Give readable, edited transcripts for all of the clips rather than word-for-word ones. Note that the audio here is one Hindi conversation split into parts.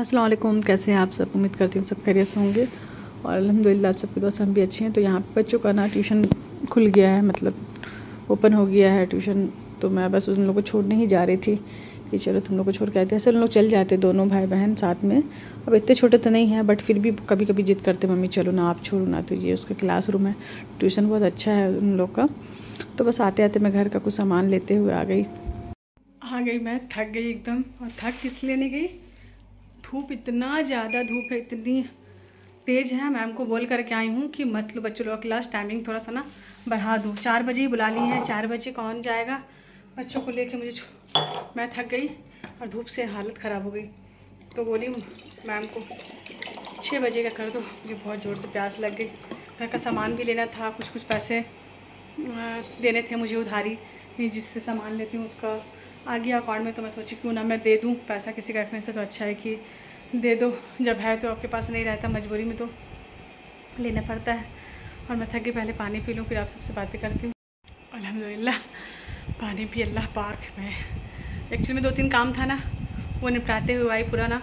अस्सलाम वालेकुम, कैसे हैं आप सब। उम्मीद करती हूँ सब खैरियत से होंगे और अल्हम्दुलिल्लाह आप सबके दोस्त हम भी अच्छे हैं। तो यहाँ पे बच्चों का ना ट्यूशन खुल गया है, मतलब ओपन हो गया है ट्यूशन। तो मैं बस उन लोगों को छोड़ने ही जा रही थी कि चलो तुम लोग को छोड़ के आते हैं। ऐसे लोग चल जाते दोनों भाई बहन साथ में। अब इतने छोटे तो नहीं हैं बट फिर भी कभी कभी जिद करते मम्मी चलो ना, आप छोड़ो ना। तो ये उसका क्लासरूम है, ट्यूशन बहुत अच्छा है उन लोग का। तो बस आते आते मैं घर का कुछ सामान लेते हुए आ गई। मैं थक गई एकदम। और थक किस लिए नहीं गई, धूप इतना ज़्यादा धूप है, इतनी तेज़ है। मैम को बोल करके आई हूँ कि मत लो बच्चों लोग क्लास टाइमिंग थोड़ा सा ना बढ़ा दो। 4 बजे ही बुला ली है, 4 बजे कौन जाएगा बच्चों को लेके। मैं थक गई और धूप से हालत ख़राब हो गई। तो बोली मैम को 6 बजे का कर दो, मुझे बहुत ज़ोर से प्यास लग गई। घर का सामान भी लेना था, कुछ पैसे देने थे मुझे उधारी, जिससे सामान लेती हूँ उसका आ गया अकाउंट में। तो मैं सोची क्यों ना मैं दे दूँ पैसा, किसी का रखने से तो अच्छा है कि दे दो। जब है तो आपके पास नहीं रहता, मजबूरी में तो लेना पड़ता है। और मैं थक गई, पहले पानी पी लूँ फिर आप सबसे बातें करती हूँ। अल्हम्दुलिल्लाह पानी पी, अल्लाह पाक। मैं एक्चुअली में 2-3 काम था ना, वो निपटाते हुए आई पूरा ना।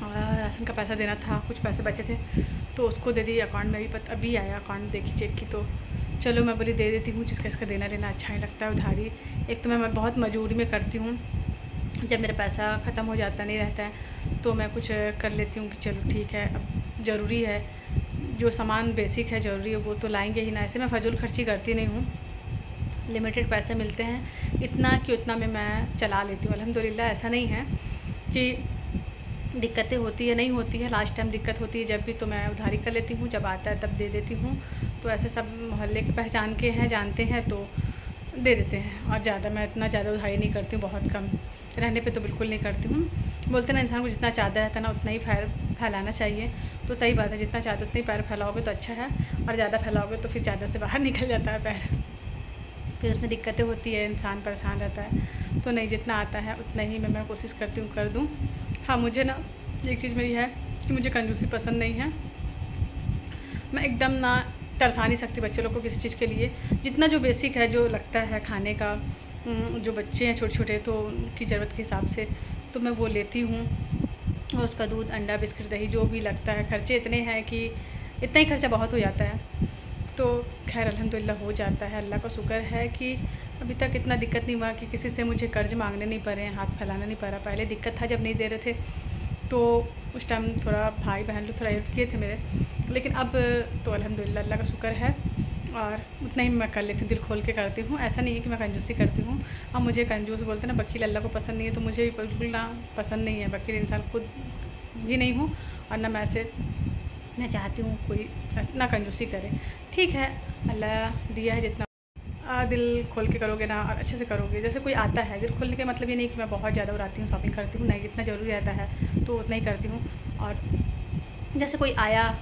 और राशन का पैसा देना था, कुछ पैसे बचे थे तो उसको दे दी अकाउंट में। अभी आया अकाउंट, देखी चेक की तो चलो मैं बोली दे देती हूँ। जिसका इसका देना लेना अच्छा ही लगता है उधारी। एक तो मैं बहुत मजबूरी में करती हूँ, जब मेरा पैसा ख़त्म हो जाता नहीं रहता है तो मैं कुछ कर लेती हूँ कि चलो ठीक है, अब ज़रूरी है जो सामान बेसिक है ज़रूरी है वो तो लाएंगे ही ना। ऐसे मैं फजूल खर्ची करती नहीं हूँ, लिमिटेड पैसे मिलते हैं, इतना कि उतना में मैं चला लेती हूँ अल्हम्दुलिल्लाह। ऐसा नहीं है कि दिक्कतें होती है, नहीं होती है। लास्ट टाइम दिक्कत होती है जब भी, तो मैं उधारी कर लेती हूँ, जब आता है तब दे देती हूँ। तो ऐसे सब मोहल्ले के पहचान के हैं, जानते हैं तो दे देते हैं। और ज़्यादा मैं इतना ज़्यादा उधारी नहीं करती हूँ, बहुत कम रहने पे तो बिल्कुल नहीं करती हूँ। बोलते ना इंसान को जितना चादर रहता है ना उतना ही पैर फैलाना चाहिए। तो सही बात है, जितना चादर उतना ही पैर फैलाओगे तो अच्छा है, और ज़्यादा फैलाओगे तो फिर चादर से बाहर निकल जाता है पैर, फिर उसमें दिक्कतें होती है, इंसान परेशान रहता है। तो नहीं, जितना आता है उतना ही मैं कोशिश करती हूँ कर दूँ। हाँ, मुझे ना एक चीज़ मेरी है कि मुझे कंजूसी पसंद नहीं है। मैं एकदम ना तरसा नहीं सकती बच्चों लोग को किसी चीज़ के लिए। जितना जो बेसिक है, जो लगता है खाने का, जो बच्चे हैं छोटे छोटे तो उनकी ज़रूरत के हिसाब से तो मैं वो लेती हूँ। और उसका दूध, अंडा, बिस्किट, दही जो भी लगता है, खर्चे इतने हैं कि इतना ही खर्चा बहुत हो जाता है। तो खैर अल्हम्दुलिल्लाह हो जाता है। अल्लाह का शुक्र है कि अभी तक इतना दिक्कत नहीं हुआ कि किसी से मुझे कर्ज़ मांगने नहीं पड़े हैं, हाथ फैलाना नहीं पड़ा। पहले दिक्कत था जब नहीं दे रहे थे, तो उस टाइम थोड़ा भाई बहन लोग थोड़ा हेल्प किए थे मेरे, लेकिन अब तो अल्हम्दुलिल्लाह अल्लाह का शुक्र है। और उतना ही मैं कर लेती हूँ, दिल खोल के करती हूँ। ऐसा नहीं है कि मैं कंजूसी करती हूँ। अब मुझे कंजूस बोलते ना बकील अल्लाह को पसंद नहीं है, तो मुझे भी बिल्कुल ना पसंद नहीं है। बकील इंसान खुद भी नहीं हूँ और ना मैं चाहती हूँ कोई ना कंजूसी करे। ठीक है, अल्लाह दिया है जितना दिल खोल के करोगे ना और अच्छे से करोगे। जैसे कोई आता है, दिल खोलने का मतलब ये नहीं कि मैं बहुत ज़्यादा उड़ाती हूँ, शॉपिंग करती हूँ, नहीं, जितना ज़रूरी रहता है तो उतना ही करती हूँ। और जैसे कोई आया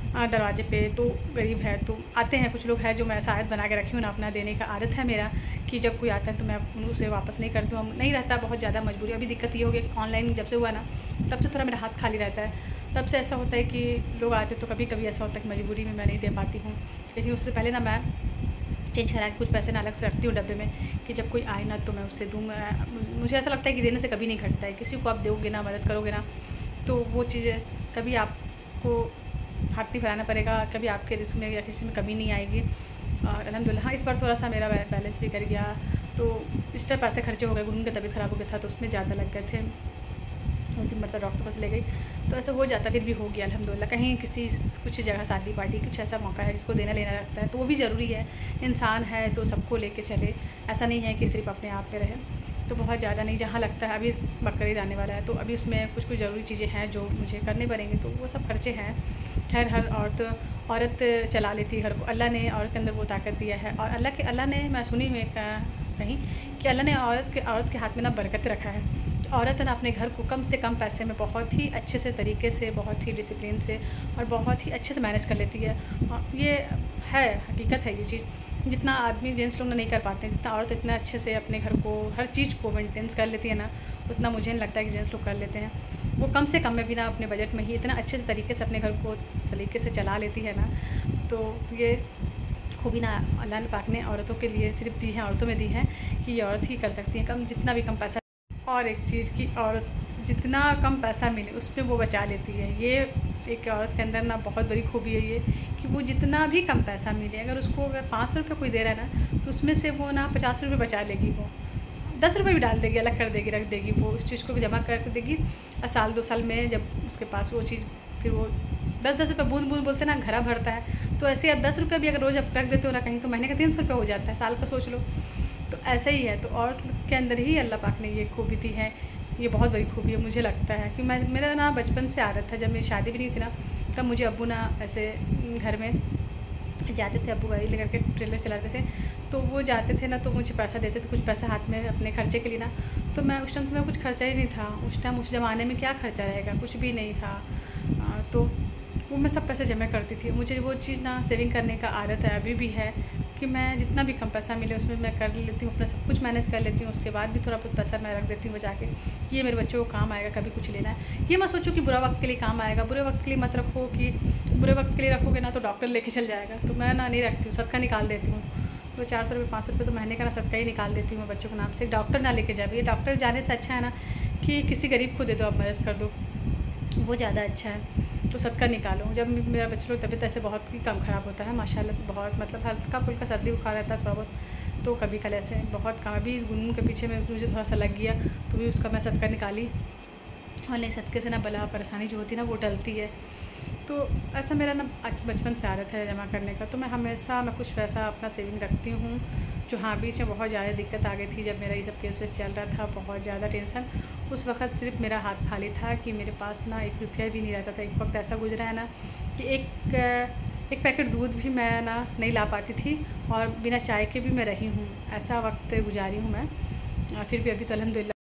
दरवाजे पे तो गरीब है तो आते हैं कुछ लोग हैं जो मैं शायद बना के रखी हूँ ना, अपना देने का आदत है मेरा कि जब कोई आता है तो मैं उसे वापस नहीं करती हूँ। नहीं रहता बहुत ज़्यादा मजबूरी। अभी दिक्कत ये हो गई कि ऑनलाइन जब से हुआ ना तब से थोड़ा मेरा हाथ खाली रहता है। तब से ऐसा होता है कि लोग आते तो कभी कभी ऐसा होता है कि मजबूरी में मैं नहीं दे पाती हूँ। लेकिन उससे पहले ना मैं चेंज करा के कुछ पैसे ना अलग से रखती हूँ डब्बे में कि जब कोई आए ना तो मैं उससे दूँ। मुझे ऐसा लगता है कि देने से कभी नहीं घटता है। किसी को आप दोगे ना, मदद करोगे ना, तो वो चीज़ें कभी आपको हाथ नहीं फैलाना पड़ेगा, कभी आपके रिस्क में या किसी में कमी नहीं आएगी। और अल्हम्दुलिल्लाह हाँ, इस बार थोड़ा सा मेरा बैलेंस भी कर गया, तो इस टाइम पैसे खर्चे हो गए। उनकी तबीयत ख़राब हो गया था तो उसमें ज़्यादा लग गए थे, 2-3 मतलब डॉक्टर पास ले गई तो ऐसा हो जाता, फिर भी हो गया अल्हम्दुलिल्लाह। कहीं किसी कुछ जगह शादी पार्टी कुछ ऐसा मौका है जिसको देना लेना रखता है तो वो भी ज़रूरी है। इंसान है तो सबको लेके चले, ऐसा नहीं है कि सिर्फ अपने आप पे रहे। तो बहुत ज़्यादा नहीं, जहाँ लगता है। अभी बकरीद आने वाला है तो अभी उसमें कुछ ज़रूरी चीज़ें हैं जो मुझे करने पड़ेंगे, तो वो सब खर्चे हैं। खैर हर औरत चला लेती है घर को। अल्लाह ने औरत के अंदर वो ताकत दिया है। और अल्लाह ने, मैं सुनी में कहीं कि अल्लाह ने औरत के हाथ में ना बरकत रखा है। औरत ना अपने घर को कम से कम पैसे में बहुत ही अच्छे से तरीके से, बहुत ही डिसिप्लिन से और बहुत ही अच्छे से मैनेज कर लेती है। और ये है, हकीकत है ये चीज़। जितना आदमी जेंट्स लोग नहीं कर पाते हैं, जितना औरत इतना अच्छे से अपने घर को, हर चीज़ को मेंटेनेंस कर लेती है ना, उतना मुझे नहीं लगता है कि जेंट्स लोग कर लेते हैं। वो कम से कम में भी ना अपने बजट में ही इतना अच्छे से तरीके से अपने घर को सलीके से चला लेती है ना। तो ये खूबी ना अल्लाह पाक ने औरतों के लिए सिर्फ दी है, औरतों में दी है कि ये औरत ही कर सकती हैं कम, जितना भी कम पैसा। और एक चीज़ की औरत जितना कम पैसा मिले उसमें वो बचा लेती है। ये एक औरत के अंदर ना बहुत बड़ी खूबी है ये, कि वो जितना भी कम पैसा मिले, अगर उसको अगर 500 रुपये कोई दे रहा है ना, तो उसमें से वो ना 50 रुपये बचा लेगी, वो 10 रुपये भी डाल देगी, अलग कर देगी, रख देगी, वो उस चीज़ को जमा कर देगी। और साल 2 साल में जब उसके पास वो चीज़, फिर वो 10-10 रुपये बूंद बूंद बोलते ना घड़ा भरता है। तो ऐसे आप 10 रुपये भी अगर रोज़ आप रख देते हो ना कहीं, तो महीने का 300 रुपये हो जाता है, साल का सोच लो। तो ऐसा ही है। तो औरत के अंदर ही अल्लाह पाक ने ये खूबी दी है, ये बहुत बड़ी खूबी है मुझे लगता है। कि मेरा ना बचपन से आदत था, जब मेरी शादी भी नहीं थी ना, तब मुझे अब्बू ना ऐसे घर में जाते थे, अब्बू गाड़ी लेकर के ट्रेलर चलाते थे, तो वो जाते थे ना, तो मुझे पैसा देते थे, कुछ पैसा हाथ में अपने खर्चे के लिए ना। तो मैं उस टाइम तो मेरा कुछ खर्चा ही नहीं था, उस टाइम उस ज़माने में क्या खर्चा रहेगा, कुछ भी नहीं था। तो वो मैं सब पैसे जमा करती थी। मुझे वो चीज़ ना सेविंग करने का आदत है, अभी भी है, कि मैं जितना भी कम पैसा मिले उसमें मैं कर लेती हूँ, अपना सब कुछ मैनेज कर लेती हूँ। उसके बाद भी थोड़ा बहुत पैसा मैं रख देती हूँ बचा के, ये मेरे बच्चों को काम आएगा, कभी कुछ लेना है। ये मत सोचो कि बुरा वक्त के लिए काम आएगा, बुरे वक्त के लिए मत रखो, कि बुरे वक्त के लिए रखोगे ना तो डॉक्टर लेके चल जाएगा। तो मैं ना नहीं रखती हूँ, सदका निकाल देती हूँ। तो 400 रुपये 500 रुपये तो महीने का ना सदका ही निकाल देती हूँ मैं बच्चों के नाम से। डॉक्टर ना लेके जाए, ये डॉक्टर जाने से अच्छा है ना कि किसी गरीब को दे दो, आप मदद कर दो, वो ज़्यादा अच्छा है। तो सदका निकालो। जब मेरा बच्चों की तबीयत ऐसे बहुत ही कम ख़राब होता है माशाल्लाह से, बहुत मतलब हल्का फुल्का सर्दी बुखार रहता है थोड़ा बहुत, तो कभी कल ऐसे बहुत कम। अभी गुनगुन के पीछे में मुझे थोड़ा सा लग गया, तो भी उसका मैं सदका निकाली। और नहीं, सदक़े से ना बला परेशानी जो होती है ना वो टलती है। तो ऐसा मेरा ना बचपन से आदत है जमा करने का। तो मैं हमेशा कुछ पैसा अपना सेविंग रखती हूँ। जो हाँ, बीच में बहुत ज़्यादा दिक्कत आ गई थी, जब मेरा ये सब केस वेस चल रहा था, बहुत ज़्यादा टेंशन, उस वक्त सिर्फ मेरा हाथ खाली था, कि मेरे पास ना 1 रुपया भी नहीं रहता था। एक वक्त ऐसा गुजरा है ना कि एक पैकेट दूध भी मैं ना नहीं ला पाती थी, और बिना चाय के भी मैं रही हूँ। ऐसा वक्त गुजारी हूँ मैं। फिर भी अभी तो अल्हम्दुलिल्लाह।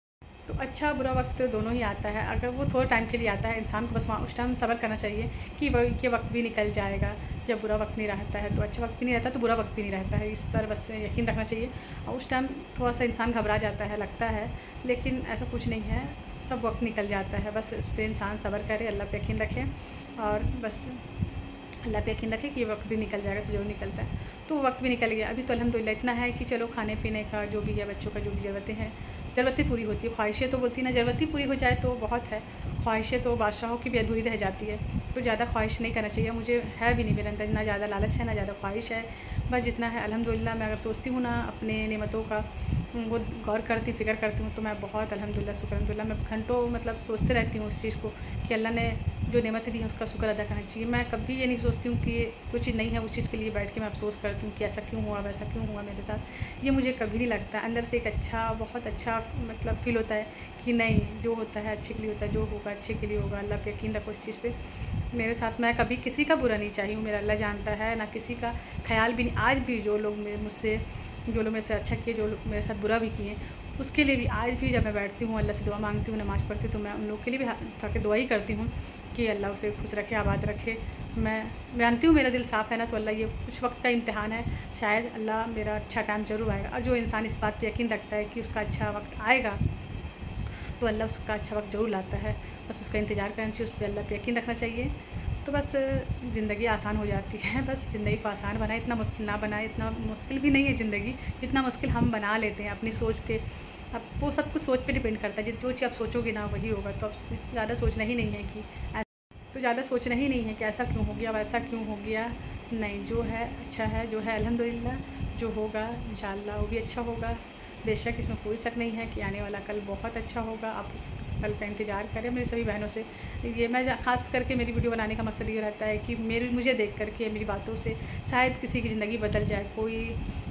तो अच्छा बुरा वक्त दोनों ही आता है। अगर वो थोड़े टाइम के लिए आता है, इंसान को बस वहाँ उस टाइम सब्र करना चाहिए कि ये वक्त भी निकल जाएगा। जब बुरा वक्त नहीं रहता है तो अच्छा वक्त भी नहीं रहता, तो बुरा वक्त भी नहीं रहता है, इस पर बस यकीन रखना चाहिए। और उस टाइम थोड़ा सा इंसान घबरा जाता है, लगता है, लेकिन ऐसा कुछ नहीं है, सब वक्त निकल जाता है। बस उस पर इंसान सब्र करे, अल्लाह पे यकीन रखे, और बस अल्लाह पे यकीन रखे कि ये वक्त भी निकल जाएगा, तो जो निकलता है। तो वो वक्त भी निकल गया। अभी तो अल्हम्दुलिल्लाह इतना है कि चलो खाने पीने का जो भी है, बच्चों का जो भी ज़रूरतें हैं, ज़रूरतें पूरी होती है। ख्वाहिशें तो बोलती ना, ज़रूरत ही पूरी हो जाए तो बहुत है, ख्वाहिशें तो बादशाहों की भी अधूरी रह जाती है। तो ज़्यादा ख्वाहिश नहीं करना चाहिए, मुझे है भी नहीं मेरे अंदर, ना ज़्यादा लालच है, ना ज़्यादा ख्वाहिश है। बस जितना है अल्हम्दुलिल्लाह, मैं अगर सोचती हूँ ना अपने नेमतों का, वो गौर करती, फ़िक्र करती हूँ, तो मैं बहुत अल्हम्दुलिल्लाह, शुक्र अल्हम्दुलिल्लाह, मैं घंटों मतलब सोचते रहती हूँ उस चीज़ को, कि अल्लाह ने जो नेमतें दी हैं उसका शुक्र अदा करना चाहिए। मैं कभी ये नहीं सोचती हूँ कि कोई चीज़ नहीं है, उस चीज़ के लिए बैठ के मैं अफ़सोस करती हूँ कि ऐसा क्यों हुआ, वैसा क्यों हुआ मेरे साथ। ये मुझे कभी नहीं लगता। अंदर से एक अच्छा, बहुत अच्छा मतलब फ़ील होता है कि नहीं, जो होता है अच्छे के लिए होता है, जो होगा अच्छे के लिए होगा। अल्लाह पे यकीन रखो इस चीज़ पे। मेरे साथ मैं कभी किसी का बुरा नहीं चाही हूँ, मेरा अल्लाह जानता है, ना किसी का ख़याल भी नहीं। आज भी जो लोग जो लोग मेरे से अच्छा किए, जो लोग मेरे साथ बुरा भी किए, उसके लिए भी आज भी जब मैं बैठती हूँ, अल्लाह से दुआ मांगती हूँ, नमाज़ पढ़ती हूँ, तो मैं उन लोग के लिए भी हाथ दुआ ही करती हूँ कि अल्लाह उसे खुश रखे, आबाद रखे। मैं जानती हूँ मेरा दिल साफ़ है ना, तो अल्लाह ये कुछ वक्त का इम्तिहान है, शायद अल्लाह मेरा अच्छा टाइम ज़रूर आएगा। और जो इंसान इस बात पर यकीन रखता है कि उसका अच्छा वक्त आएगा, तो अल्लाह उसका अच्छा वक्त ज़रूर लाता है। बस उसका इंतज़ार करना चाहिए, उस पर अल्लाह पे यकीन रखना चाहिए, तो बस ज़िंदगी आसान हो जाती है। बस ज़िंदगी को आसान बनाए, इतना मुश्किल ना बनाए। इतना मुश्किल भी नहीं है ज़िंदगी, जितना मुश्किल हम बना लेते हैं अपनी सोच पे। अब वो सब कुछ सोच पे डिपेंड करता है, जो चीज़ आप सोचोगे ना वही होगा। तो अब ज़्यादा सोचना ही नहीं है कि ऐसा क्यों हो गया, वैसा क्यों हो गया। नहीं, जो है अच्छा है, जो है अल्हम्दुलिल्लाह, जो होगा इंशाअल्लाह वो भी अच्छा होगा। बेशक इसमें कोई शक नहीं है कि आने वाला कल बहुत अच्छा होगा। आप उस कल का इंतज़ार करें। मेरी सभी बहनों से ये मैं ख़ास करके मेरी वीडियो बनाने का मकसद ये रहता है कि मुझे देख करके, मेरी बातों से शायद किसी की ज़िंदगी बदल जाए, कोई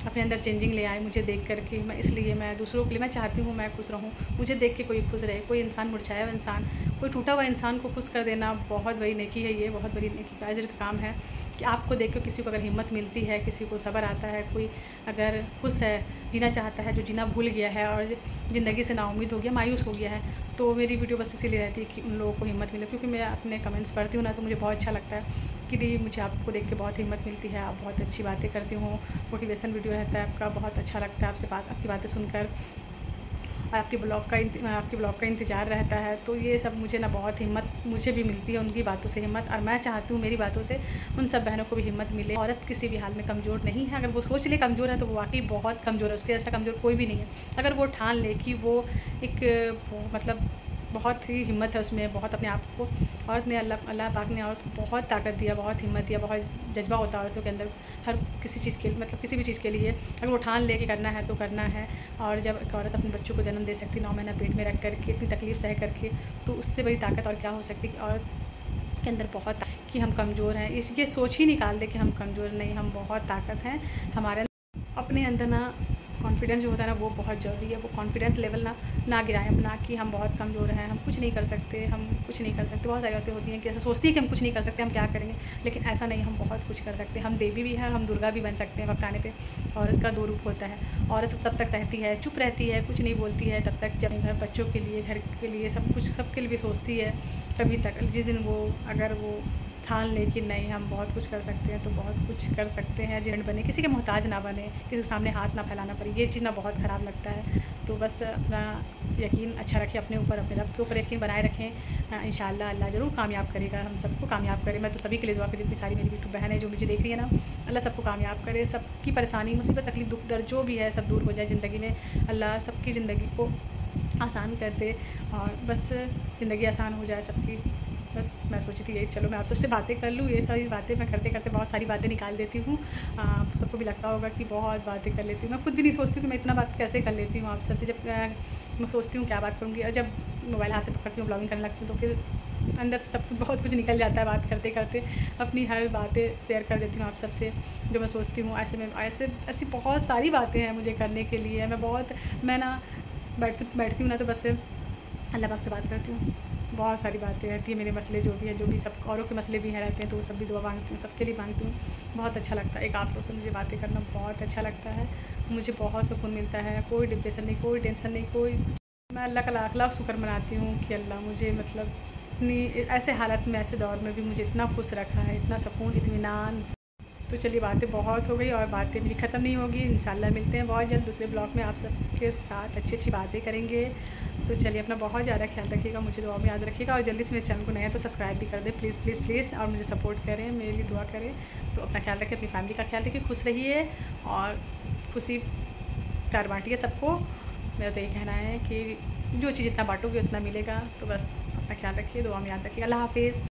अपने अंदर चेंजिंग ले आए मुझे देख करके। इसलिए मैं दूसरों के लिए मैं चाहती हूँ मैं खुश रहूँ, मुझे देख के कोई खुश रहे। कोई इंसान, मुरझाया हुआ इंसान, कोई टूटा हुआ इंसान को खुश कर देना बहुत बड़ी नेकी है। ये बहुत बड़ी नेकी का अजर का काम है कि आपको देख के किसी को अगर हिम्मत मिलती है, किसी को सब्र आता है, कोई अगर खुश है, जीना चाहता है, जो जीना भूल गया है और ज़िंदगी से नाउम्मीद हो गया, मायूस हो गया है, तो मेरी वीडियो बस इसीलिए रहती है कि उन लोगों को हिम्मत मिले। क्योंकि मैं अपने कमेंट्स पढ़ती हूँ ना, तो मुझे बहुत अच्छा लगता है कि दी मुझे आपको देख के बहुत हिम्मत मिलती है, आप बहुत अच्छी बातें करती हूँ, मोटिवेशन वीडियो रहता है आपका, बहुत अच्छा लगता है आपकी बातें सुनकर, और आपके ब्लॉग का इंतज़ार रहता है। तो ये सब मुझे ना बहुत हिम्मत मुझे भी मिलती है उनकी बातों से हिम्मत, और मैं चाहती हूँ मेरी बातों से उन सब बहनों को भी हिम्मत मिले। औरत किसी भी हाल में कमज़ोर नहीं है, अगर वो सोच ले कमज़ोर है तो वो वाकई बहुत कमज़ोर है, उसके जैसा कमज़ोर कोई भी नहीं है। अगर वो ठान ले कि वो एक मतलब बहुत ही हिम्मत है उसमें, बहुत अपने आप को औरत ने अल्लाह पाक ने औरत को बहुत ताकत दिया, बहुत हिम्मत दिया, बहुत जज्बा होता है औरतों के अंदर हर किसी चीज़ के, मतलब किसी भी चीज़ के लिए अगर वो ठान ले के करना है तो करना है। और जब एक औरत अपने बच्चों को जन्म दे सकती 9 महीना पेट में रख कर के, इतनी तकलीफ़ सह करके, तो उससे बड़ी ताकत और क्या हो सकती है। औरत के अंदर बहुत कि हम कमज़ोर हैं, ये सोच ही निकाल दे कि हम कमज़ोर नहीं, हम बहुत ताकत हैं हमारे अपने अंदर ना। कॉन्फिडेंस जो होता है ना वो बहुत ज़रूरी है। वो कॉन्फिडेंस लेवल ना गिराएं अपना कि हम बहुत कमज़ोर हैं, हम कुछ नहीं कर सकते, हम कुछ नहीं कर सकते। बहुत सारी बातें होती हैं कि ऐसा सोचती है कि हम कुछ नहीं कर सकते, हम क्या करेंगे, लेकिन ऐसा नहीं, हम बहुत कुछ कर सकते हैं। हम देवी भी हैं, हम दुर्गा भी बन सकते हैं वक्त आने पे। औरत का 2 रूप होता है। औरत तब तक सहती है, चुप रहती है, कुछ नहीं बोलती है तब तक, जब घर बच्चों के लिए, घर के लिए, सब कुछ सबके लिए सोचती है, तभी तक। जिस दिन वो अगर वो ठान ले कि नहीं हम बहुत कुछ कर सकते हैं, तो बहुत कुछ कर सकते हैं। जिन बने, किसी के मोहताज ना बने, किसी के सामने हाथ ना फैलाना पड़े, ये चीज़ ना बहुत ख़राब लगता है। तो बस अपना यकीन अच्छा रखें अपने ऊपर, अपने रब के ऊपर यकीन बनाए रखें। इंशाल्लाह अल्लाह ज़रूर कामयाब करेगा, हम सबको कामयाब करे। मैं तो सभी के लिए दुआ करूँ, जितनी सारी मेरी यूट्यूब बहन है जो मुझे देख रही है ना, अल्लाह सबको कामयाब करे, सबकी परेशानी, मुसीबत, तकलीफ, दुख दर्द जो भी है सब दूर हो जाए ज़िंदगी में। अल्लाह सबकी ज़िंदगी को आसान कर दे और बस ज़िंदगी आसान हो जाए सबकी। बस मैं सोची थी यही, चलो मैं आप सबसे बातें कर लूँ। ये सारी बातें मैं करते करते बहुत सारी बातें निकाल देती हूँ। सबको भी लगता होगा कि बहुत बातें कर लेती हूँ। मैं खुद भी नहीं सोचती कि मैं इतना बात कैसे कर लेती हूँ आप सबसे। जब मैं सोचती हूँ क्या बात करूँगी, और जब मोबाइल हाथ में पकड़ती हूँ, ब्लॉगिंग करने लगती हूँ, तो फिर अंदर से सब कुछ बहुत कुछ निकल जाता है। बात करते करते अपनी हर बातें शेयर कर देती हूँ आप सबसे, जो मैं सोचती हूँ। ऐसी बहुत सारी बातें हैं मुझे करने के लिए। मैं ना बैठती हूँ ना, तो बस अल्लाह पाक से बात करती हूँ। बहुत सारी बातें रहती हैं, मेरे मसले जो भी सब औरों के मसले भी हैं रहते हैं, तो वो सब भी दुआ मांगती हूँ, सबके लिए मांगती हूँ। बहुत अच्छा लगता है, एक आप लोग से मुझे बातें करना बहुत अच्छा लगता है। मुझे बहुत सुकून मिलता है, कोई डिप्रेशन नहीं, कोई टेंशन नहीं, कोई। मैं अल्लाह का लाख लाख शुक्र मनाती हूँ कि अल्लाह मुझे मतलब इतनी ऐसे हालत में, ऐसे दौर में भी मुझे इतना खुश रखा है, इतना सुकून, इत्मीनान। तो चलिए बातें बहुत हो गई और बातें भी ख़त्म नहीं होगी। इंशाल्लाह मिलते हैं बहुत जल्द दूसरे ब्लॉग में, आप सबके साथ अच्छी अच्छी बातें करेंगे। तो चलिए अपना बहुत ज़्यादा ख्याल रखिएगा, मुझे दुआ में याद रखिएगा, और जल्दी से मेरे चैनल को नया तो सब्सक्राइब भी कर दें प्लीज़ प्लीज़ प्लीज़, और मुझे सपोर्ट करें, मेरे लिए दुआ करें। तो अपना ख्याल रखें, अपनी फैमिली का ख्याल रखिए, खुश रहिए और खुशी प्यार बाँटिए सबको। मेरा तो यही कहना है कि जो चीज़ जितना बाँटोगे उतना मिलेगा। तो बस अपना ख्याल रखिए, दुआ में याद रखिएगा। अल्लाह हाफ़िज़।